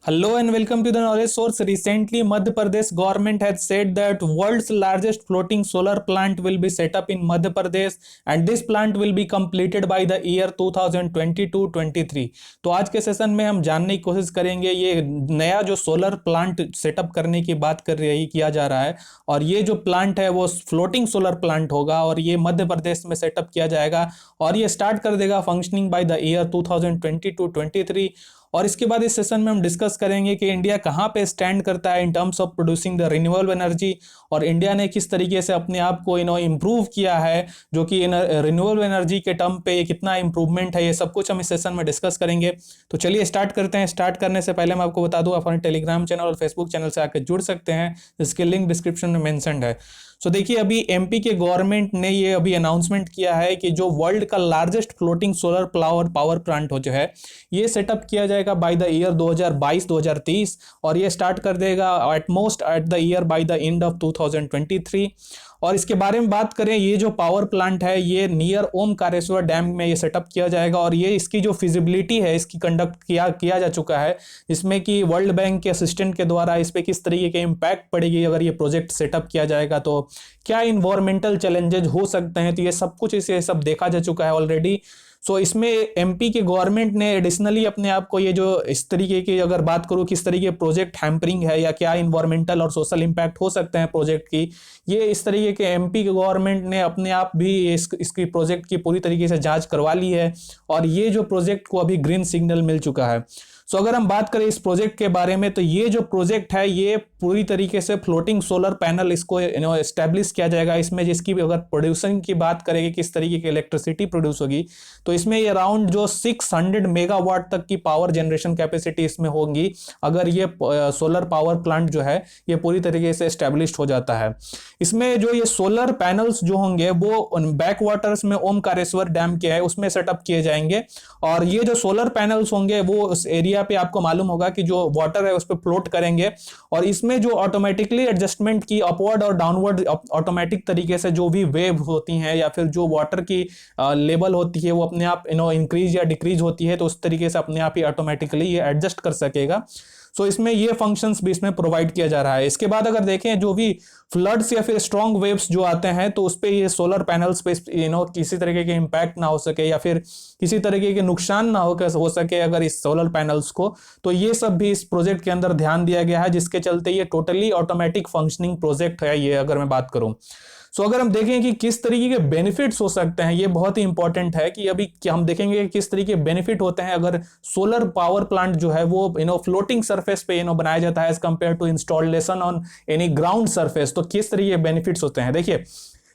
Hello and welcome to the knowledge source. Recently, Madhya Pradesh government has said that world's largest floating solar plant will be set up in Madhya Pradesh and this plant will be completed by the year 2022-23. तो आज के session में हम जानने की कोशिश करेंगे ये नया जो सोलर प्लांट सेटअप करने की बात कर रही किया जा रहा है और ये जो प्लांट है वो फ्लोटिंग सोलर प्लांट होगा और ये मध्य प्रदेश में सेटअप किया जाएगा और ये स्टार्ट कर देगा फंक्शनिंग बाय द ईयर 2022-23। और इसके बाद इस सेशन में हम डिस्कस करेंगे कि इंडिया कहाँ पे स्टैंड करता है in terms of producing the renewable energy और इंडिया ने किस तरीके से अपने आप को इम्प्रूव किया है, जो कि रिन्यूएबल एनर्जी के टर्म पे कितना इंप्रूवमेंट है, ये सब कुछ हम इस सेशन में डिस्कस करेंगे। तो चलिए स्टार्ट करते हैं। स्टार्ट करने से पहले मैं आपको बता दूं, अपने टेलीग्राम चैनल और फेसबुक चैनल से आकर जुड़ सकते हैं, जिसके लिंक डिस्क्रिप्शन में मेंशन्ड है। सो देखिए, अभी एमपी के गवर्नमेंट ने ये अभी अनाउंसमेंट किया है कि जो वर्ल्ड का largest floating solar power plant हो जो है ये सेटअप किया जाएगा बाय द ईयर 2022-2030 और ये स्टार्ट कर देगा at most at the year by the end of 2023। और इसके बारे में बात करें, ये जो पावर प्लांट है ये नियर ओमकारेश्वर डैम में ये सेटअप किया जाएगा और ये इसकी जो फिजिबिलिटी है इसकी कंडक्ट किया जा चुका है, इसमें कि वर्ल्ड बैंक के असिस्टेंट के द्वारा इस पर किस तरीके के इम्पैक्ट पड़ेगी अगर ये प्रोजेक्ट सेटअप किया जाएगा, तो क्या इन्वायरमेंटल चैलेंजेस हो सकते हैं, तो ये सब कुछ इसे सब देखा जा चुका है ऑलरेडी। सो इसमें एमपी के गवर्नमेंट ने एडिशनली अपने आप को ये जो इस तरीके की अगर बात करूँ किस तरीके प्रोजेक्ट हैम्परिंग है या क्या इन्वायरमेंटल और सोशल इम्पैक्ट हो सकते हैं प्रोजेक्ट की, ये इस तरीके के एमपी के गवर्नमेंट ने अपने आप भी इसकी प्रोजेक्ट की पूरी तरीके से जांच करवा ली है और ये जो प्रोजेक्ट को अभी ग्रीन सिग्नल मिल चुका है। सो अगर हम बात करें इस प्रोजेक्ट के बारे में, तो ये जो प्रोजेक्ट है ये पूरी तरीके से फ्लोटिंग सोलर पैनल इसको एस्टेब्लिश किया जाएगा। इसमें जिसकी अगर प्रोड्यूसिंग की बात करेंगे किस तरीके की इलेक्ट्रिसिटी प्रोड्यूस होगी, तो इसमें ये अराउंड जो 600 मेगावाट तक की पावर जनरेशन कैपेसिटी इसमें होगी अगर ये सोलर पावर प्लांट जो है ये पूरी तरीके से एस्टेब्लिश हो जाता है। इसमें जो ये सोलर पैनल्स जो होंगे वो बैक वाटर्स में ओमकारेश्वर डैम के है उसमें सेटअप किए जाएंगे और ये जो सोलर पैनल्स होंगे वो उस एरिया पे आपको मालूम होगा कि जो वाटर है उस पर फ्लोट करेंगे और इसमें जो ऑटोमेटिकली एडजस्टमेंट की अपवर्ड और डाउनवर्ड ऑटोमेटिक तरीके से जो भी वेव होती हैं या फिर जो वाटर की लेवल होती है वो अपने आप इंक्रीज या डिक्रीज होती है, तो उस तरीके से अपने आप ही ऑटोमेटिकली ये एडजस्ट कर सकेगा। सो इसमें ये फंक्शंस भी इसमें प्रोवाइड किया जा रहा है। इसके बाद अगर देखें जो भी फ्लड्स या फिर स्ट्रॉन्ग वेव्स जो आते हैं तो उस पे ये सोलर पैनल्स पे किसी तरीके के इम्पैक्ट ना हो सके या फिर किसी तरीके के नुकसान ना हो सके अगर इस सोलर पैनल्स को, तो ये सब भी इस प्रोजेक्ट के अंदर ध्यान दिया गया है, जिसके चलते ये टोटली ऑटोमेटिक फंक्शनिंग प्रोजेक्ट है ये, अगर मैं बात करूं। सो अगर हम देखें कि किस तरीके के बेनिफिट्स हो सकते हैं, ये बहुत ही इंपॉर्टेंट है कि अभी क्या हम देखेंगे कि किस तरीके के बेनिफिट होते हैं अगर सोलर पावर प्लांट जो है वो फ्लोटिंग सरफेस पे बनाया जाता है as compare to installation on any ground surface, तो किस तरीके के बेनिफिट्स होते हैं। देखिए,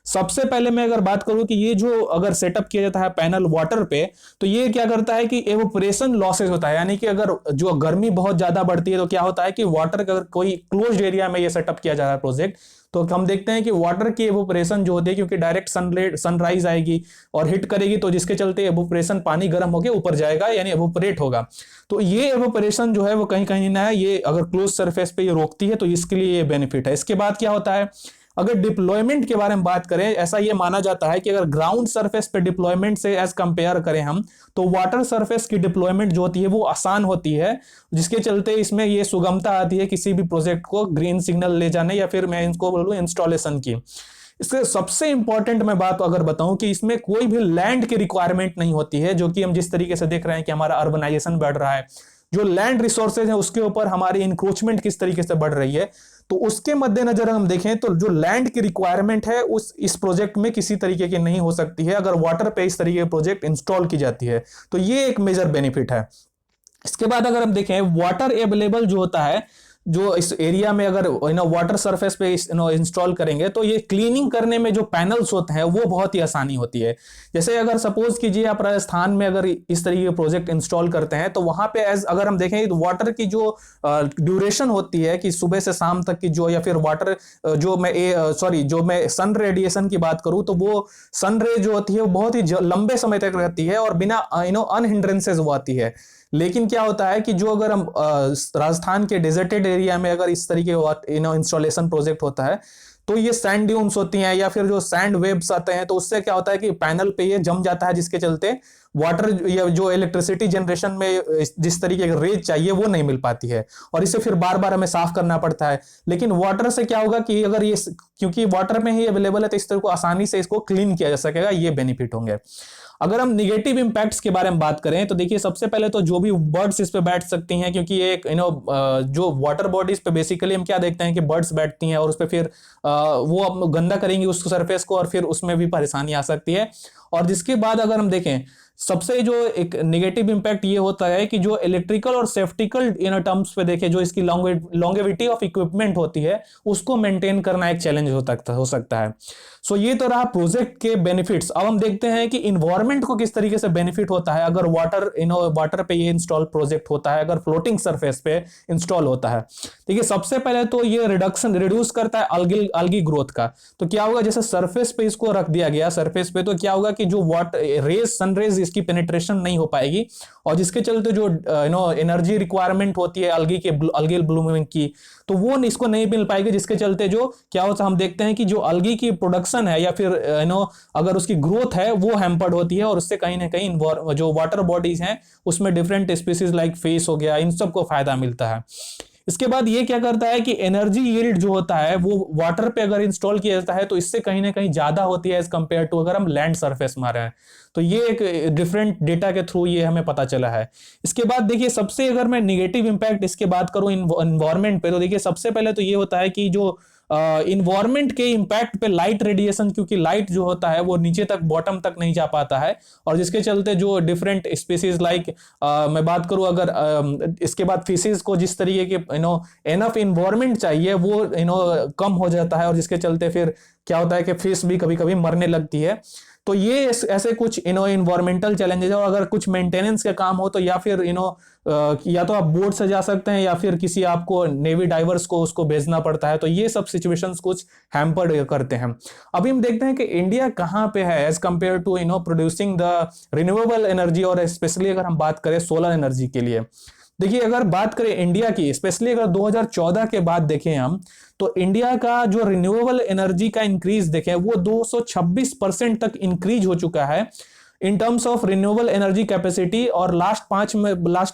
सबसे पहले मैं अगर बात करूं कि ये जो अगर सेटअप किया जाता है पैनल वाटर पे, तो ये क्या करता है कि एवोपरेशन लॉसेज होता है, यानी कि अगर जो गर्मी बहुत ज्यादा बढ़ती है तो क्या होता है कि वाटर अगर कोई क्लोज्ड एरिया में ये सेटअप किया जा रहा है प्रोजेक्ट, तो हम देखते हैं कि वाटर की एवोपरेशन जो होती है क्योंकि डायरेक्ट सनराइज आएगी और हिट करेगी, तो जिसके चलते एवोपरेशन पानी गर्म होकर ऊपर जाएगा यानी एवोपरेट होगा। तो ये एवोपरेशन जो है वो कहीं कहीं ना है ये अगर क्लोज सरफेस पे ये रोकती है, तो इसके लिए ये बेनिफिट है। इसके बाद क्या होता है, अगर डिप्लॉयमेंट के बारे में बात करें, ऐसा ये माना जाता है कि अगर ग्राउंड सरफेस पे डिप्लॉयमेंट से एज कंपेयर करें हम, तो वाटर सरफेस की डिप्लॉयमेंट जो होती है वो आसान होती है, जिसके चलते इसमें ये सुगमता आती है किसी भी प्रोजेक्ट को ग्रीन सिग्नल ले जाने या फिर मैं इनको बोलूं इंस्टॉलेशन की। इससे सबसे इंपॉर्टेंट मैं बात अगर बताऊं कि इसमें कोई भी लैंड की रिक्वायरमेंट नहीं होती है, जो कि हम जिस तरीके से देख रहे हैं कि हमारा अर्बनाइजेशन बढ़ रहा है, जो लैंड रिसोर्सेज है उसके ऊपर हमारी इंक्रोचमेंट किस तरीके से बढ़ रही है, तो उसके मद्देनजर हम देखें तो जो लैंड की रिक्वायरमेंट है इस प्रोजेक्ट में किसी तरीके की नहीं हो सकती है अगर वाटर पे इस तरीके के प्रोजेक्ट इंस्टॉल की जाती है, तो ये एक मेजर बेनिफिट है। इसके बाद अगर हम देखें वाटर अवेलेबल जो होता है जो इस एरिया में अगर वाटर सरफेस पे इंस्टॉल करेंगे, तो ये क्लीनिंग करने में जो पैनल्स होते हैं वो बहुत ही आसानी होती है। जैसे अगर सपोज कीजिए आप राजस्थान में अगर इस तरीके के प्रोजेक्ट इंस्टॉल करते हैं, तो वहां पे एज अगर हम देखें तो वाटर की जो ड्यूरेशन होती है कि सुबह से शाम तक की जो, या फिर वाटर जो मैं सन रेडिएशन की बात करूं तो वो सन रे जो होती है वो बहुत ही लंबे समय तक रहती है और बिना अनहिंड्रेंसेस वो आती है। लेकिन क्या होता है कि जो अगर हम राजस्थान के डेजर्टेड एरिया में अगर इस तरीके इंस्टॉलेशन प्रोजेक्ट होता है, तो ये सैंड ड्यून्स होती हैं या फिर जो सैंड वेव्स आते हैं, तो उससे क्या होता है कि पैनल पे ये जम जाता है, जिसके चलते वाटर या जो इलेक्ट्रिसिटी जनरेशन में जिस तरीके की रेज चाहिए वो नहीं मिल पाती है, और इसे फिर बार बार हमें साफ करना पड़ता है। लेकिन वाटर से क्या होगा कि अगर ये, क्योंकि वाटर में ही अवेलेबल है, तो इस तरह को आसानी से इसको क्लीन किया जा सकेगा, ये बेनिफिट होंगे। अगर हम निगेटिव इंपैक्ट्स के बारे में बात करें तो देखिए सबसे पहले तो जो भी बर्ड्स इस पे बैठ सकती हैं, क्योंकि ये एक जो वाटर बॉडीज पे बेसिकली हम क्या देखते हैं कि बर्ड्स बैठती हैं और उस पर फिर वो गंदा करेंगी उस सरफेस को, और फिर उसमें भी परेशानी आ सकती है। और जिसके बाद अगर हम देखें सबसे जो एक नेगेटिव इंपैक्ट ये होता है कि जो इलेक्ट्रिकल और सेफ्टिकल इन टर्म्स पे देखें, जो इसकी लॉन्गेविटी ऑफ इक्विपमेंट होती है उसको मेंटेन करना एक चैलेंज हो सकता है। सो ये तो रहा प्रोजेक्ट के बेनिफिट्स। अब हम देखते हैं कि इन्वायरमेंट को किस तरीके से बेनिफिट होता है अगर वाटर पे ये इंस्टॉल प्रोजेक्ट होता है, अगर फ्लोटिंग सरफेस पे इंस्टॉल होता है। देखिए सबसे पहले तो ये रिड्यूस करता है algae ग्रोथ का। तो क्या होगा, जैसे सरफेस पे इसको रख दिया गया सरफेस पे, तो क्या होगा कि जो वाटर सनरेज इसकी पेनिट्रेशन नहीं हो पाएगी, और जिसके चलते जो एनर्जी रिक्वायरमेंट होती है algal ब्लूमिंग की, तो वो इसको नहीं मिल पाएगी, जिसके चलते जो क्या होता है हम देखते हैं कि जो algae की प्रोडक्शन है या फिर अगर उसकी ग्रोथ है वो हैम्पर्ड होती है, और उससे कहीं ना कहीं जो वाटर बॉडीज हैं उसमें डिफरेंट स्पीसीज लाइक फिश हो गया, इन सबको फायदा मिलता है। इसके बाद ये क्या करता है कि एनर्जी यील्ड जो होता है वो वाटर पे अगर इंस्टॉल किया जाता है तो इससे कहीं ना कहीं ज्यादा होती है एज कंपेयर टू अगर हम लैंड सरफेस मारे हैं। तो ये एक डिफरेंट डेटा के थ्रू ये हमें पता चला है। इसके बाद देखिए सबसे, अगर मैं निगेटिव इंपैक्ट इसके बात करूं इन्वायरमेंट पे, तो देखिए सबसे पहले तो ये होता है कि जो इन्वायरमेंट के इंपैक्ट पे लाइट रेडिएशन, क्योंकि लाइट जो होता है वो नीचे तक बॉटम तक नहीं जा पाता है, और जिसके चलते जो डिफरेंट स्पीसीज लाइक मैं बात करूं अगर इसके बाद फिशेज को जिस तरीके के एनफ इन्वायरमेंट चाहिए वो कम हो जाता है, और जिसके चलते फिर क्या होता है कि फिश भी कभी कभी मरने लगती है। तो ये ऐसे कुछ इन्वायरमेंटल चैलेंजेस है, और अगर कुछ मेंटेनेंस का काम हो तो या फिर या तो आप बोट से जा सकते हैं या फिर किसी आपको नेवी डाइवर्स को उसको भेजना पड़ता है, तो ये सब सिचुएशंस कुछ हैम्पर्ड करते हैं। अभी हम देखते हैं कि इंडिया कहाँ पे है as compare to producing the renewable energy, और स्पेशली अगर हम बात करें सोलर एनर्जी के लिए। देखिए अगर बात करें इंडिया की, स्पेशली अगर 2014 के बाद देखें हम, तो इंडिया का जो रिन्यूएबल एनर्जी का इंक्रीज देखें वो 226% तक इंक्रीज हो चुका है in terms of renewable energy capacity, और लास्ट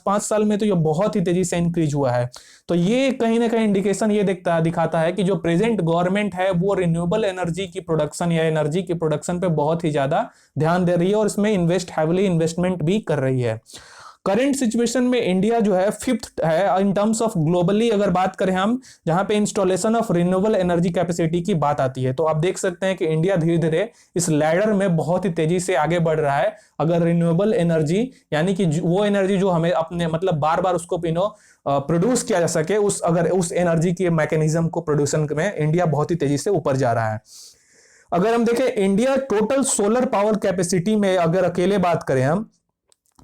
5 साल में तो ये बहुत ही तेजी से इंक्रीज हुआ है। तो ये कहीं ना कहीं इंडिकेशन ये दिखाता है कि जो प्रेजेंट गवर्नमेंट है वो रिन्यूएबल एनर्जी की प्रोडक्शन या एनर्जी की प्रोडक्शन पे बहुत ही ज्यादा ध्यान दे रही है, और इसमें हैविली इन्वेस्टमेंट भी कर रही है। करंट सिचुएशन में इंडिया जो है 5th है इन टर्म्स ऑफ ग्लोबली अगर बात करें हम, जहां पे installation of renewable energy capacity की बात आती है। तो आप देख सकते हैं कि इंडिया धीरे धीरे इस लैडर में बहुत ही तेजी से आगे बढ़ रहा है। अगर रिन्यूएबल एनर्जी यानी कि वो एनर्जी जो हमें अपने मतलब बार बार उसको प्रोड्यूस किया जा सके, उस एनर्जी के मैकेनिज्म को प्रोड्यूसन में इंडिया बहुत ही तेजी से ऊपर जा रहा है। अगर हम देखें India total solar power capacity में अगर अकेले बात करें हम,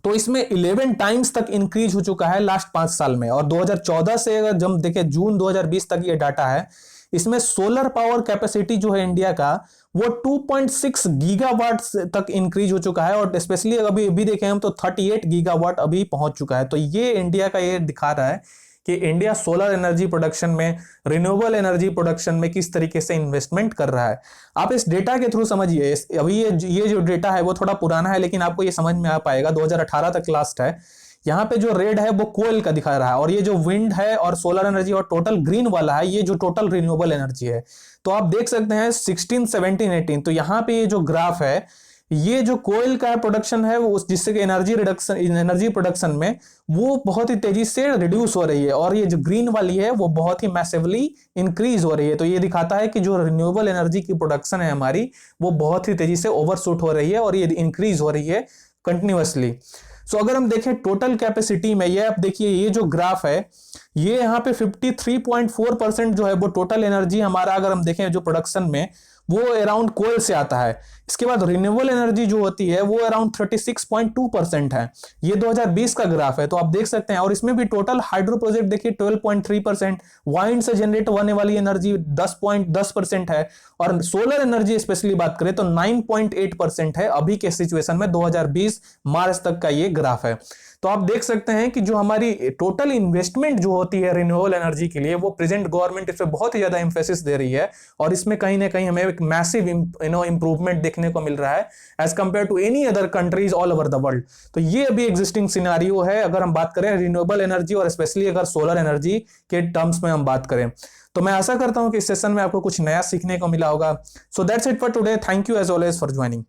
तो इसमें 11 टाइम्स तक इंक्रीज हो चुका है लास्ट 5 साल में। और 2014 से अगर जब देखें जून 2020 तक ये डाटा है, इसमें सोलर पावर कैपेसिटी जो है इंडिया का वो 2.6 गीगावाट तक इंक्रीज हो चुका है, और स्पेशली अभी भी देखें हम तो 38 गीगावाट अभी पहुंच चुका है। तो ये इंडिया का ये दिखा रहा है कि इंडिया सोलर एनर्जी प्रोडक्शन में, रिन्यूएबल एनर्जी प्रोडक्शन में किस तरीके से इन्वेस्टमेंट कर रहा है। आप इस डेटा के थ्रू समझिए, अभी ये जो डेटा है वो थोड़ा पुराना है, लेकिन आपको ये समझ में आ पाएगा। 2018 तक लास्ट है। यहाँ पे जो रेड है वो कोयल का दिखा रहा है, और ये जो विंड है और सोलर एनर्जी और टोटल ग्रीन वाला है ये जो टोटल रिन्यूएबल एनर्जी है। तो आप देख सकते हैं 16, 17, 18। तो यहाँ पे ये जो ग्राफ है, ये जो कोयल का प्रोडक्शन है वो जिससे कि एनर्जी प्रोडक्शन में वो बहुत ही तेजी से रिड्यूस हो रही है, और ये जो ग्रीन वाली है वो बहुत ही मैसिवली इंक्रीज हो रही है। तो ये दिखाता है कि जो रिन्यूएबल एनर्जी की प्रोडक्शन है हमारी वो बहुत ही तेजी से ओवरशूट हो रही है, और ये इंक्रीज हो रही है कंटिन्यूअसली। सो अगर हम देखें टोटल कैपेसिटी में, ये आप देखिए ये जो ग्राफ है, ये यहाँ पे 53.4% जो है वो टोटल एनर्जी हमारा अगर हम देखें जो प्रोडक्शन में वो अराउंड कोयल से आता है। इसके बाद रिन्यूएबल एनर्जी जो होती है वो अराउंड 36.2% है। ये 2020 का ग्राफ है, तो आप देख सकते हैं। और इसमें भी टोटल हाइड्रो प्रोजेक्ट देखिए 12.3%, वाइंड से जनरेट होने वाली एनर्जी 10% है, और सोलर एनर्जी स्पेशली बात करें तो 9.8% है अभी के सिचुएशन में। 2020 मार्च तक का ये ग्राफ है। तो आप देख सकते हैं कि जो हमारी टोटल इन्वेस्टमेंट जो होती है रिन्यूएबल एनर्जी के लिए, वो प्रेजेंट गवर्नमेंट इस पे बहुत ही ज्यादा इंफेसिस दे रही है, और इसमें कहीं ना कहीं हमें एक मैसिव इंप्रूवमेंट देखने को मिल रहा है as compare to any other countries all over the world. तो ये अभी एग्जिस्टिंग सिनेरियो है अगर हम बात करें रिन्यूएबल एनर्जी और स्पेशली अगर सोलर एनर्जी के टर्म्स में हम बात करें। तो मैं आशा करता हूं कि इस सेशन में आपको कुछ नया सीखने को मिला होगा। So that's it for today, thank you as always for joining.